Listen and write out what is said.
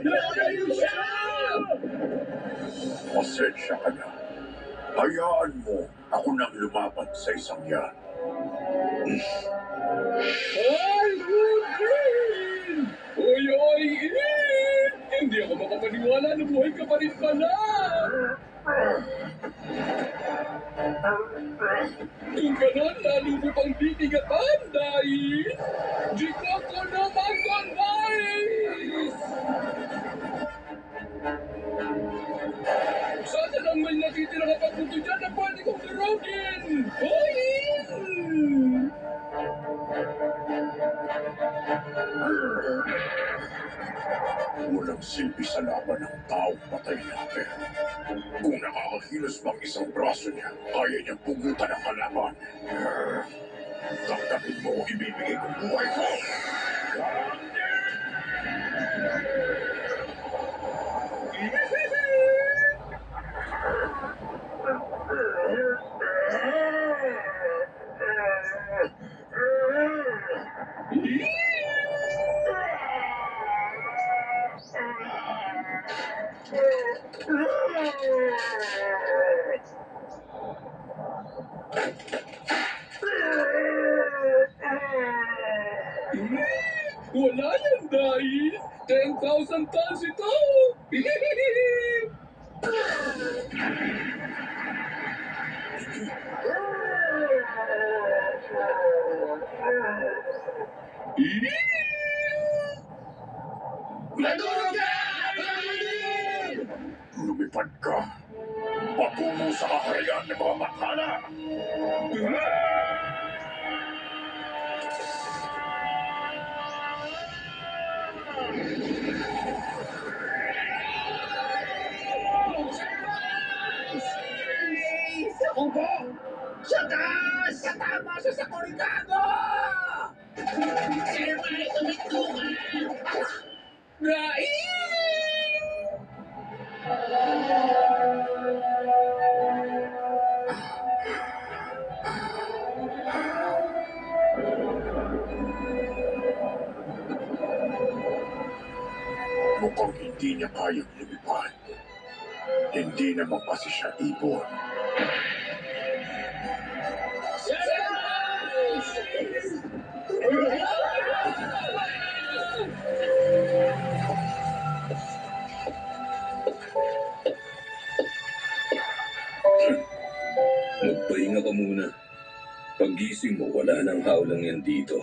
Nalayo siya! Pasensya ka na. Hayaan mo ako nang lumaban sa isang yan. Ay, Woodin! Uy, oy, Ian! Hindi ako makapaniwala na buhay ka pa rin pala! Kung ganon, lalo mo pang bibigatan dahil di ko naman convice! Sana lang may natitira ka pagpunto dyan na pwede kong durugin! Hoyin! Walang silbi sa laban ng taong patay na, pero kung nakakakilos mang isang braso niya, kaya niyang pugutan ang kalaban. Tanggapin mo, ibibigay kong buhay ko! Wala yan dahil 10,000 tons ito! Maduro ka! Lumipad ka! Patungo sa kaharian ng mga makala! Ubo! Sa taas! Katama siya sa korikado! Sir Mike, tumikto ka! Rain! Mukhang hindi niya kayang lumipad. Hindi naman kasi siya ibon. Magpahinga ka muna. Paggising mo, wala nang hawlang yan dito.